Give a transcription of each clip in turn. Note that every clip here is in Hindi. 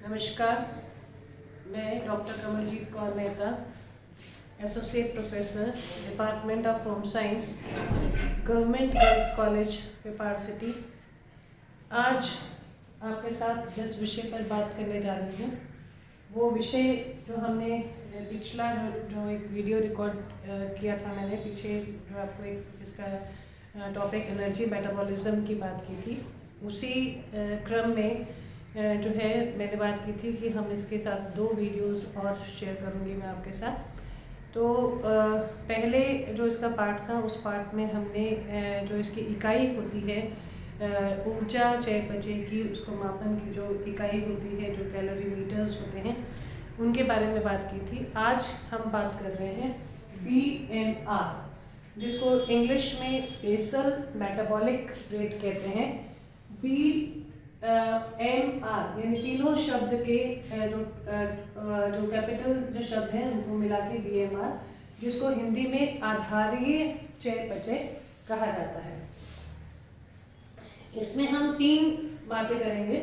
नमस्कार, मैं doctor Kamaljeet Kaur Mehta, associate professor, department of home science, government girls college Pipar city. आज आपके साथ जिस विषय पर बात करने जा रही हूँ वो विषय जो हमने पिछला जो एक वीडियो रिकॉर्ड किया था मैंने पीछे, जो आपको एक इसका टॉपिक एनर्जी मेटाबॉलिज्म की बात की थी, उसी क्रम में जो है मैंने बात की थी कि हम इसके साथ 2 वीडियोस और शेयर करूँगी मैं आपके साथ। तो पहले जो इसका पार्ट था उस पार्ट में हमने जो इसकी इकाई होती है ऊर्जा चयापचय की, उसको मापन की जो इकाई होती है, जो कैलोरी मीटर्स होते हैं, उनके बारे में बात की थी। आज हम बात कर रहे हैं BMR, जिसको इंग्लिश में बेसल मेटाबॉलिक रेट कहते हैं। BMR यानी तीनों शब्द के जो कैपिटल जो शब्द हैं उनको मिला के BMR, जिसको हिंदी में आधारीय चयापचय कहा जाता है। इसमें हम 3 बातें करेंगे।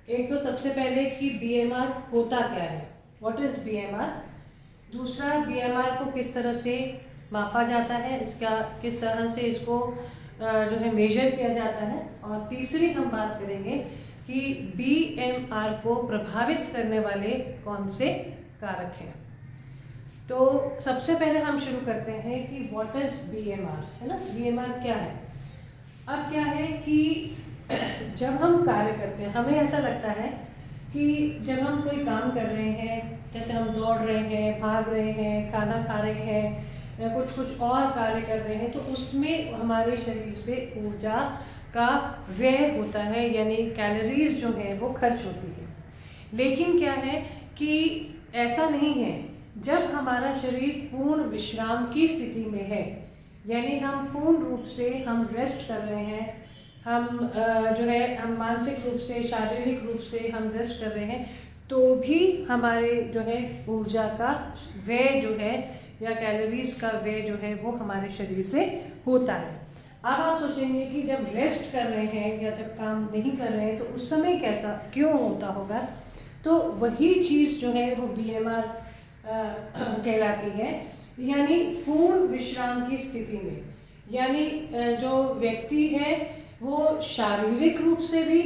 एक तो सबसे पहले कि BMR होता क्या है, व्हाट इज BMR। दूसरा, BMR को किस तरह से मापा जाता है, इसका किस तरह से इसको जो है मेजर किया जाता है। और तीसरी हम बात करेंगे कि BMR को प्रभावित करने वाले कौन से कारक हैं। तो सबसे पहले हम शुरू करते हैं कि व्हाट इज BMR, है ना। BMR क्या है। अब क्या है कि जब हम कार्य करते हैं, हमें ऐसा लगता है कि जब हम कोई काम कर रहे हैं, जैसे हम दौड़ रहे हैं, भाग रहे हैं, खाना खा रहे हैं, कुछ और कार्य कर रहे हैं, तो उसमें हमारे शरीर से ऊर्जा का व्यय होता है, यानी कैलोरीज जो है वो खर्च होती है। लेकिन क्या है कि ऐसा नहीं है। जब हमारा शरीर पूर्ण विश्राम की स्थिति में है, यानी हम पूर्ण रूप से हम रेस्ट कर रहे हैं, हम जो है हम मानसिक रूप से, शारीरिक रूप से हम रेस्ट कर रहे हैं, तो भी हमारे जो है ऊर्जा का व्यय जो है या कैलोरीज का व्यय जो है वो हमारे शरीर से होता है। अब आप सोचेंगे कि जब रेस्ट कर रहे हैं या जब काम नहीं कर रहे हैं तो उस समय कैसा क्यों होता होगा। तो वही चीज़ जो है वो BMR कहलाती है, यानी पूर्ण विश्राम की स्थिति में, यानी जो व्यक्ति है वो शारीरिक रूप से भी,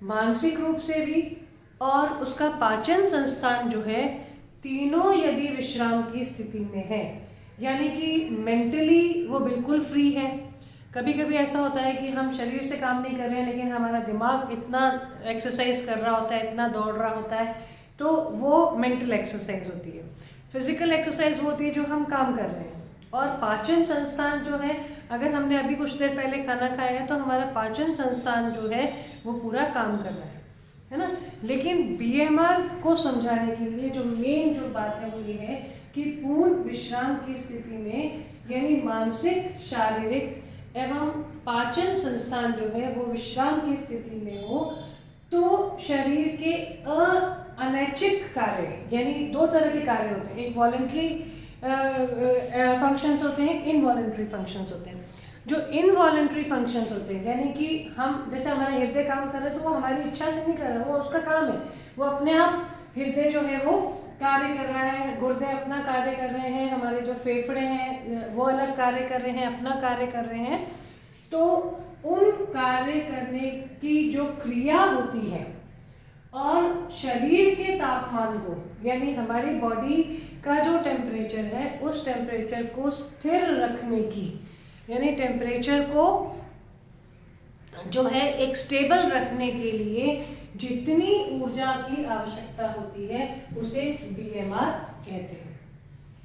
मानसिक रूप से भी और उसका पाचन संस्थान जो है, तीनों यदि विश्राम की स्थिति में है, यानी कि मेंटली वो बिल्कुल फ्री है। कभी कभी ऐसा होता है कि हम शरीर से काम नहीं कर रहे हैं लेकिन हमारा दिमाग इतना एक्सरसाइज कर रहा होता है, इतना दौड़ रहा होता है, तो वो मेंटल एक्सरसाइज होती है। फिजिकल एक्सरसाइज वो होती है जो हम काम कर रहे हैं। और पाचन संस्थान जो है, अगर हमने अभी कुछ देर पहले खाना खाया है तो हमारा पाचन संस्थान जो है वो पूरा काम कर रहा है ना। लेकिन BMR को समझाने के लिए जो मेन जो बात है वो ये है कि पूर्ण विश्राम की स्थिति में, यानी मानसिक, शारीरिक एवं पाचन संस्थान जो है वो विश्राम की स्थिति में हो, तो शरीर के अनैच्छिक कार्य, यानी 2 तरह के कार्य होते हैं, एक वॉलंटरी फंक्शंस होते हैं, एक इनवॉलंटरी फंक्शंस होते हैं। जो इनवॉलंटरी फंक्शंस होते हैं, यानी कि हम जैसे हमारा हृदय काम कर रहा है तो वो हमारी इच्छा से नहीं कर रहा, वो उसका काम है, वो अपने आप हृदय जो है वो कार्य कर रहा है, गुर्दे अपना कार्य कर रहे हैं, हमारे जो फेफड़े हैं वो अलग कार्य कर रहे हैं, अपना कार्य कर रहे हैं। तो उन कार्य करने की जो क्रिया होती है और शरीर के तापमान को, यानी हमारी बॉडी का जो टेम्परेचर है उस टेम्परेचर को स्थिर रखने की, यानी टेम्परेचर को जो है एक स्टेबल रखने के लिए जितनी ऊर्जा की आवश्यकता होती है उसे BMR कहते हैं।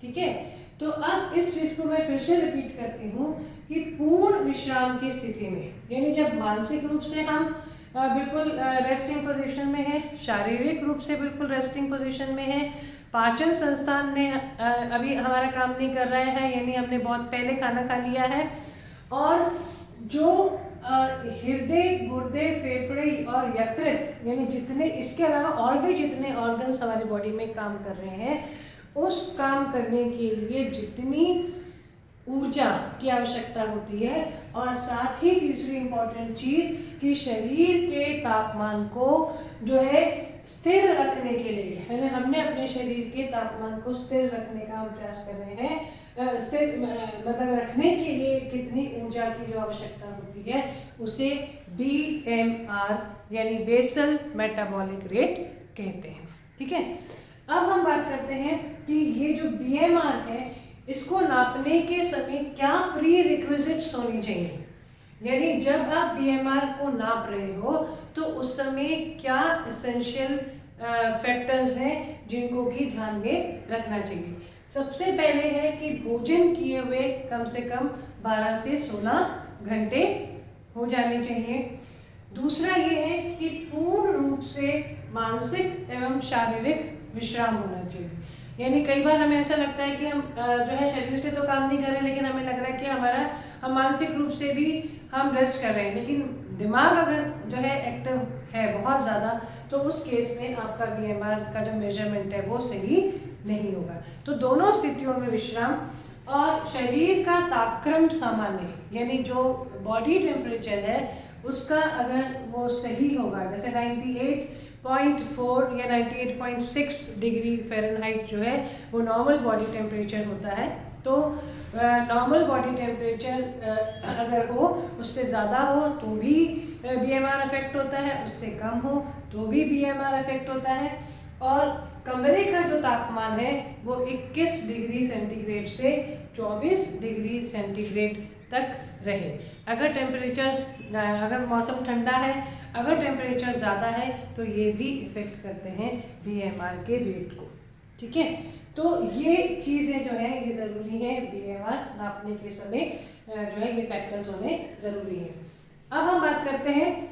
ठीक है, तो अब इस चीज़ को मैं फिर से रिपीट करती हूँ कि पूर्ण विश्राम की स्थिति में, यानी जब मानसिक रूप से हम बिल्कुल रेस्टिंग पोजीशन में है, शारीरिक रूप से बिल्कुल रेस्टिंग पोजीशन में है, पाचन संस्थान ने अभी हमारा काम नहीं कर रहा है, यानी हमने बहुत पहले खाना खा लिया है, और जो हृदय, गुर्दे, फेफड़े और यकृत, यानी जितने इसके अलावा और भी जितने ऑर्गन्स हमारी बॉडी में काम कर रहे हैं, उस काम करने के लिए जितनी ऊर्जा की आवश्यकता होती है, और साथ ही तीसरी इम्पॉर्टेंट चीज़ कि शरीर के तापमान को जो है स्थिर रखने के लिए, यानी हमने अपने शरीर के तापमान को स्थिर रखने का हम प्रयास कर रहे हैं। स्थिर मतलब रखने के लिए कितनी ऊर्जा की जो आवश्यकता होती है उसे BMR यानी बेसल मेटाबॉलिक रेट कहते हैं। ठीक है, अब हम बात करते हैं कि ये जो BMR है इसको नापने के समय क्या प्री रिक्विजिट्स होनी चाहिए, यानी जब आप BMR को नाप रहे हो तो उस समय क्या एसेंशियल फैक्टर्स हैं जिनको कि ध्यान में रखना चाहिए। सबसे पहले है कि भोजन किए हुए कम से कम 12 से 16 घंटे हो जाने चाहिए। दूसरा ये है कि पूर्ण रूप से मानसिक एवं शारीरिक विश्राम होना चाहिए, यानी कई बार हमें ऐसा लगता है कि हम जो है शरीर से तो काम नहीं कर रहे, लेकिन हमें लग रहा है कि हम मानसिक रूप से भी हम रेस्ट कर रहे हैं, लेकिन दिमाग अगर जो है एक्टिव है बहुत ज़्यादा तो उस केस में आपका BMR का जो मेजरमेंट है वो सही नहीं होगा। तो दोनों स्थितियों में विश्राम और शरीर का तापक्रम सामान्य, यानी जो बॉडी टेम्परेचर है उसका अगर वो सही होगा, जैसे 98.4 या 98.6 डिग्री फ़ारेनहाइट जो है वो नॉर्मल बॉडी टेम्परेचर होता है, तो नॉर्मल बॉडी टेम्परेचर अगर हो उससे ज़्यादा हो तो भी BMR इफेक्ट होता है, उससे कम हो तो भी BMR इफेक्ट होता है। और कमरे का जो तापमान है वो 21 डिग्री सेंटीग्रेड से 24 डिग्री सेंटीग्रेड तक रहे। अगर मौसम ठंडा है, अगर टेम्परेचर ज़्यादा है तो ये भी इफ़ेक्ट करते हैं BMR के रेट को। ठीक है, तो ये चीज़ें जो हैं ये ज़रूरी है, BMR नापने के समय जो है ये फैक्टर्स होने ज़रूरी है। अब हम बात करते हैं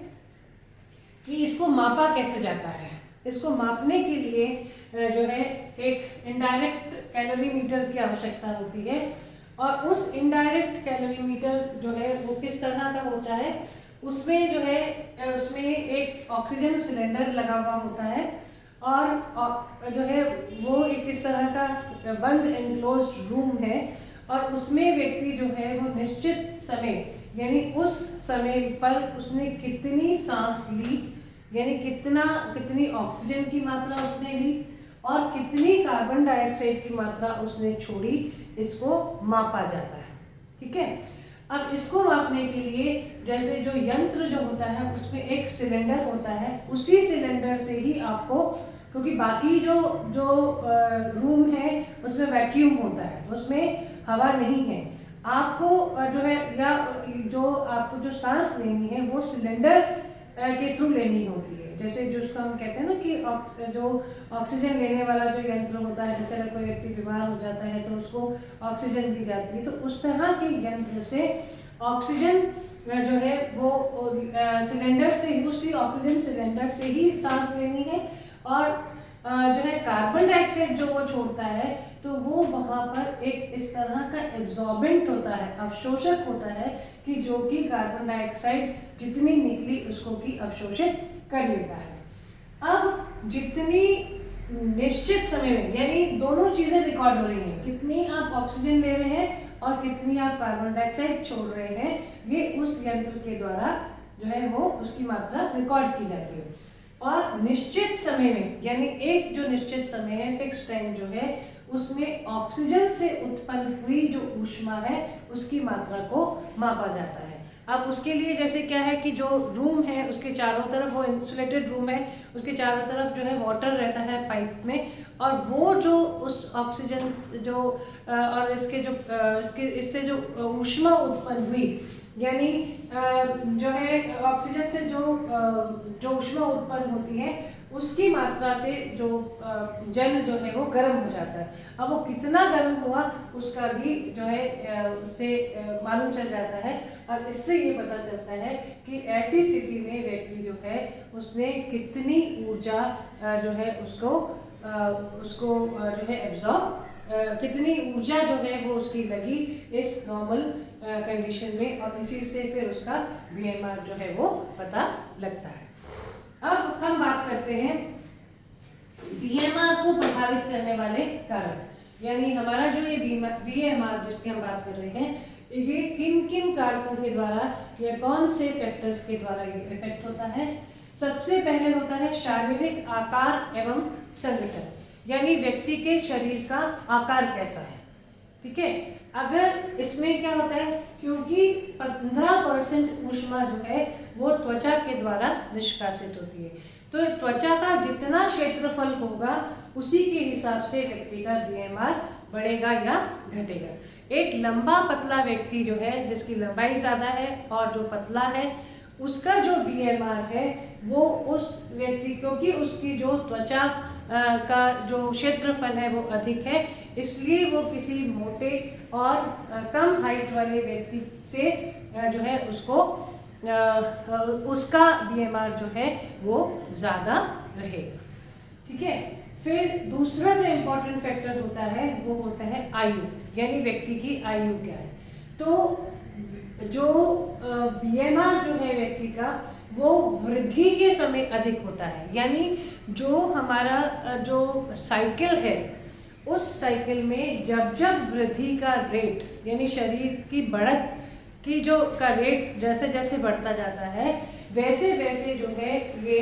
कि इसको मापा कैसे जाता है। इसको मापने के लिए जो है एक इनडायरेक्ट कैलोरीमीटर की आवश्यकता होती है, और उस इनडायरेक्ट कैलोरीमीटर जो है वो किस तरह का होता है, उसमें जो है उसमें एक ऑक्सीजन सिलेंडर लगा हुआ होता है, और जो है वो एक इस तरह का बंद एनक्लोज्ड रूम है, और उसमें व्यक्ति जो है वो निश्चित समय यानी उस समय पर उसने कितनी सांस ली, यानी कितनी ऑक्सीजन की मात्रा उसने ली और कितनी कार्बन डाइऑक्साइड की मात्रा उसने छोड़ी, इसको मापा जाता है। ठीक है, अब इसको मापने के लिए जैसे जो यंत्र जो होता है उसमें एक सिलेंडर होता है, उसी सिलेंडर से ही आपको, क्योंकि बाकी जो रूम है उसमें वैक्यूम होता है, उसमें हवा नहीं है, आपको जो है या जो आपको जो सांस लेनी है वो सिलेंडर के थ्रू लेनी होती है। जैसे जिसको हम कहते हैं ना कि जो ऑक्सीजन लेने वाला जो यंत्र होता है, जैसे अगर कोई व्यक्ति बीमार हो जाता है तो उसको ऑक्सीजन दी जाती है, तो उस तरह के यंत्र से ऑक्सीजन जो है वो सिलेंडर से ही, उसी ऑक्सीजन सिलेंडर से ही सांस लेनी है, और जो है कार्बन डाइऑक्साइड जो वो छोड़ता है तो वो वहाँ पर एक इस तरह का एब्जॉर्बेंट होता है, अवशोषक होता है, कि जो कि कार्बन डाइऑक्साइड जितनी निकली उसको की अवशोषित कर लेता है। अब जितनी निश्चित समय में, यानी दोनों चीज़ें रिकॉर्ड हो रही हैं, कितनी आप ऑक्सीजन ले रहे हैं और कितनी आप कार्बन डाइऑक्साइड छोड़ रहे हैं, ये उस यंत्र के द्वारा जो है वो उसकी मात्रा रिकॉर्ड की जाती है। और निश्चित समय में, यानी एक जो निश्चित समय है, फिक्स टाइम जो है, उसमें ऑक्सीजन से उत्पन्न हुई जो ऊष्मा है उसकी मात्रा को मापा जाता है। अब उसके लिए जैसे क्या है कि जो रूम है उसके चारों तरफ, वो इंसुलेटेड रूम है, उसके चारों तरफ जो है वाटर रहता है पाइप में, और वो जो उस ऑक्सीजन जो और इससे जो ऊष्मा उत्पन्न हुई, यानी जो है ऑक्सीजन से जो ऊष्मा उत्पन्न होती है उसकी मात्रा से जो जल जो है वो गर्म हो जाता है। अब वो कितना गर्म हुआ उसका भी जो है उससे मालूम चल जाता है, और इससे ये पता चलता है कि ऐसी स्थिति में व्यक्ति जो है उसने कितनी ऊर्जा जो है उसको जो है एब्जॉर्ब, कितनी ऊर्जा जो है वो उसकी लगी इस नॉर्मल कंडीशन में, और इसी से फिर उसका BMR जो है वो पता लगता है। अब हम बात करते हैं BMR को प्रभावित करने वाले कारक, यानी हमारा जो ये BMR जिसकी हम बात कर रहे हैं, ये किन किन कारकों के द्वारा या कौन से फैक्टर्स के द्वारा ये इफेक्ट होता है। सबसे पहले होता है शारीरिक आकार एवं संगठन, यानी व्यक्ति के शरीर का आकार कैसा है। ठीक है, अगर इसमें क्या होता है, क्योंकि 15% ऊष्मा जो है वो त्वचा के द्वारा निष्कासित होती है, तो त्वचा का जितना क्षेत्रफल होगा उसी के हिसाब से व्यक्ति का BMR बढ़ेगा या घटेगा। एक लंबा पतला व्यक्ति जो है, जिसकी लंबाई ज़्यादा है और जो पतला है, उसका जो BMR है वो उस व्यक्ति, क्योंकि उसकी जो त्वचा का जो क्षेत्रफल है वो अधिक है, इसलिए वो किसी मोटे और कम हाइट वाले व्यक्ति से जो है उसको उसका BMR जो है वो ज़्यादा रहेगा। ठीक है, फिर दूसरा जो इम्पोर्टेंट फैक्टर होता है वो होता है आयु, यानी व्यक्ति की आयु क्या है। तो जो BMR जो है व्यक्ति का वो वृद्धि के समय अधिक होता है, यानी जो हमारा जो साइकिल है उस साइकिल में जब जब वृद्धि का रेट, यानी शरीर की बढ़त की जो का रेट जैसे जैसे बढ़ता जाता है, वैसे वैसे जो है ये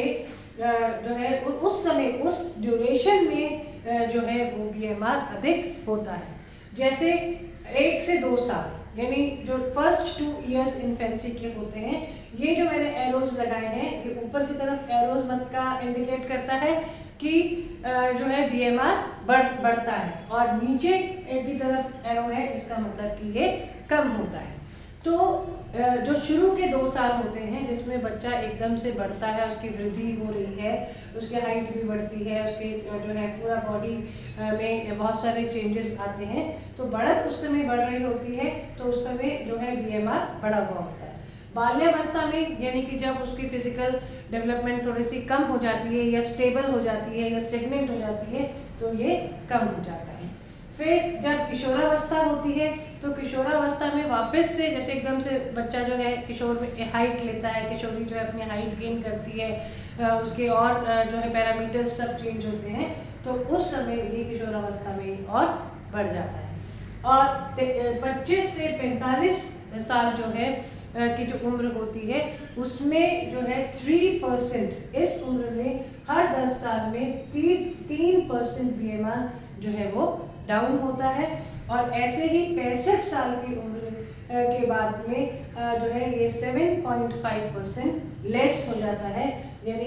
जो है उस समय उस ड्यूरेशन में जो है वो BMR अधिक होता है। जैसे 1 से 2 साल, यानी जो फर्स्ट 2 इयर्स इन्फेंसी के होते हैं, ये जो मैंने एरोज लगाए हैं, ये ऊपर की तरफ एरोज मत का इंडिकेट करता है कि जो है BMR बढ़ता है, और नीचे की तरफ एरो है, इसका मतलब कि ये कम होता है। तो जो शुरू के 2 साल होते हैं जिसमें बच्चा एकदम से बढ़ता है, उसकी वृद्धि हो रही है, उसकी हाइट भी बढ़ती है, उसके जो है पूरा बॉडी में बहुत सारे चेंजेस आते हैं, तो बढ़त उस समय बढ़ रही होती है, तो उस समय जो है BMR बढ़ा हुआ होता है। बाल्यावस्था में, यानी कि जब उसकी फिजिकल डेवलपमेंट थोड़ी सी कम हो जाती है या स्टेबल हो जाती है या स्टेगनेंट हो जाती है, तो ये कम हो जाता है। फिर जब किशोरावस्था होती है, तो किशोरावस्था में वापस से जैसे एकदम से बच्चा जो है किशोर में हाइट लेता है, किशोरी जो है अपनी हाइट गेन करती है, उसके और जो है पैरामीटर्स सब चेंज होते हैं, तो उस समय ये किशोरावस्था में और बढ़ जाता है। और 25 से 45 साल जो है की जो उम्र होती है, उसमें जो है 3%, इस उम्र में हर 10 साल में 3% BMR जो है वो डाउन होता है। और ऐसे ही 65 साल की उम्र के बाद में जो है ये 7.5% लेस हो जाता है, यानी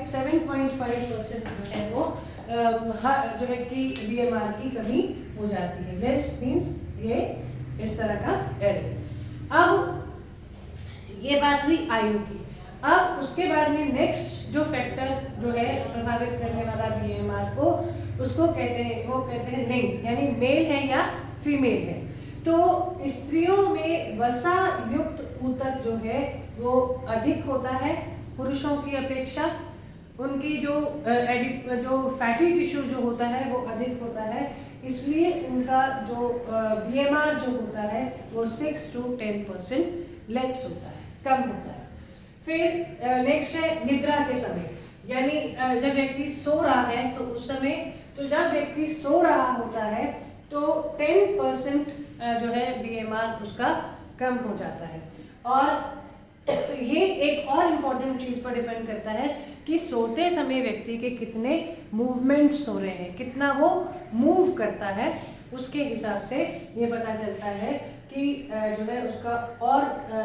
7.5% जो है वो जो है कि BMR की कमी हो जाती है। लेस मीन्स ये इस तरह का एरर। अब ये बात हुई आयु की। अब उसके बाद में नेक्स्ट जो फैक्टर जो है प्रभावित करने वाला BMR को, उसको कहते हैं, वो कहते हैं लिंग, यानी मेल है या फीमेल है। तो स्त्रियों में वसा युक्त ऊतक जो है वो अधिक होता है पुरुषों की अपेक्षा। उनकी जो फैटी टिश्यू जो होता है वो अधिक होता है, इसलिए उनका जो BMR जो होता है वो 6 to 10% लेस होता है, कम होता है। फिर नेक्स्ट है निद्रा के समय, यानी जब व्यक्ति सो रहा है तो उस समय, तो जब व्यक्ति सो रहा होता है तो 10% जो है BMR उसका कम हो जाता है। और ये एक और इम्पॉर्टेंट चीज़ पर डिपेंड करता है कि सोते समय व्यक्ति के कितने मूवमेंट्स हो रहे हैं, कितना वो मूव करता है, उसके हिसाब से ये पता चलता है कि जो है उसका और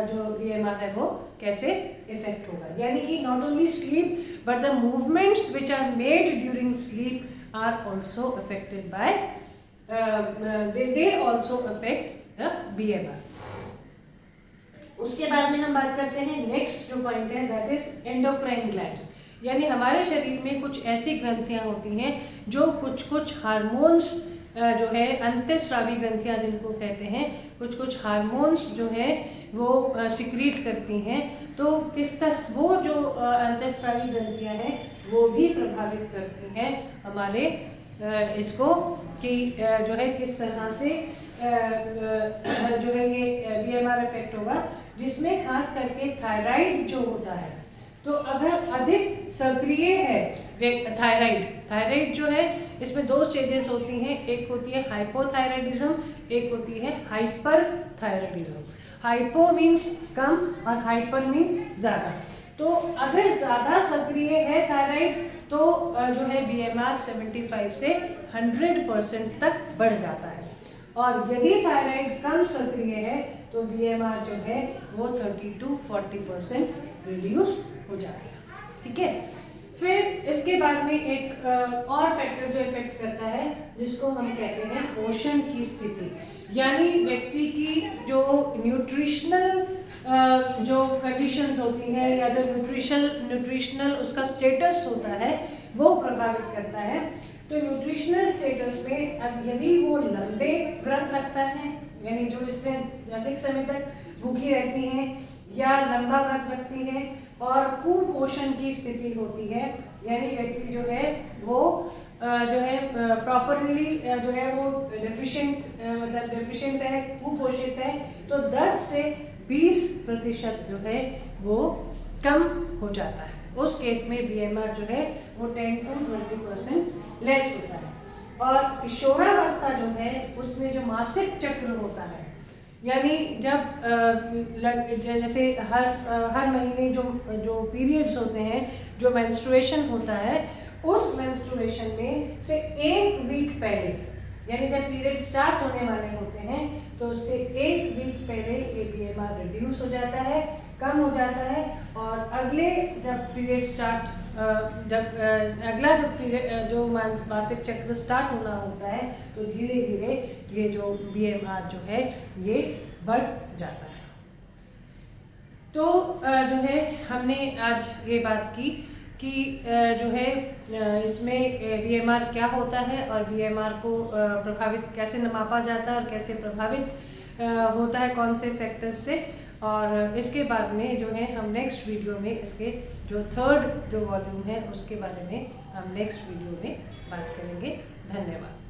जो BMR है वो कैसे इफेक्ट होगा। यानी कि not only sleep but the movements which are made during sleep are also affected by they also affect the BMR। उसके बाद में हम बात करते हैं नेक्स्ट जो पॉइंट है, दैट इज एंडोक्राइन ग्लैंड्स, यानी हमारे शरीर में कुछ ऐसी ग्रंथियां होती हैं जो कुछ हार्मोन्स जो है, अंतःस्रावी ग्रंथियां जिनको कहते हैं, कुछ हार्मोन्स जो है वो सिक्रीट करती हैं। तो किस तरह वो जो अंतःस्रावी ग्रंथियां हैं वो भी प्रभावित करती हैं हमारे इसको, कि जो है किस तरह से जो है ये BMR इफेक्ट होगा, जिसमें खास करके थायराइड जो होता है, तो अगर अधिक सक्रिय है थायराइड जो है, इसमें 2 स्टेजेस होती हैं, एक होती है हाइपोथायराइडिज्म, एक होती है हाइपरथायराइडिज्म। हाइपो मीन्स कम और हाइपर मीन्स ज़्यादा। तो अगर ज़्यादा सक्रिय है थायराइड तो जो है BMR 75 से 100% तक बढ़ जाता है, और यदि थायराइड कम सक्रिय है तो BMR जो है वो 30 to 40% रिड्यूस हो जाता है। ठीक है, फिर इसके बाद में एक और फैक्टर जो इफेक्ट करता है जिसको हम कहते हैं पोषण की स्थिति, यानी व्यक्ति की जो न्यूट्रिशनल जो कंडीशंस होती हैं या जो न्यूट्रिशनल उसका स्टेटस होता है वो प्रभावित करता है। तो न्यूट्रिशनल स्टेटस में यदि वो लंबे व्रत रखता है, यानी जो इसमें अधिक समय तक भूखी रहती हैं या लंबा व्रत रखती हैं, और कुपोषण की स्थिति होती है, यानी व्यक्ति जो है वो जो है प्रॉपरली जो है वो डेफिशिएंट है, कुपोषित है, तो 10 से 20% जो है वो कम हो जाता है। उस केस में BMR जो है वो 10 to 20% लेस होता है। और किशोरावस्था जो है उसमें जो मासिक चक्र होता है, यानी जब जैसे हर महीने जो पीरियड्स होते हैं, जो मेंस्ट्रुएशन होता है, उस मेंस्ट्रुएशन में से 1 वीक पहले, यानी जब पीरियड स्टार्ट होने वाले होते हैं तो उससे 1 वीक पहले ये BMR रिड्यूस हो जाता है, कम हो जाता है, और अगले जब पीरियड स्टार्ट अगला जब पीरियड जो मासिक चक्र स्टार्ट होना होता है तो धीरे धीरे ये जो BMR जो है ये बढ़ जाता है। तो जो है हमने आज ये बात की कि जो है इसमें BMR क्या होता है और BMR को प्रभावित कैसे मापा जाता है और कैसे प्रभावित होता है कौन से फैक्टर्स से, और इसके बाद में जो है हम नेक्स्ट वीडियो में इसके जो थर्ड जो वॉल्यूम है उसके बारे में हम नेक्स्ट वीडियो में बात करेंगे। धन्यवाद।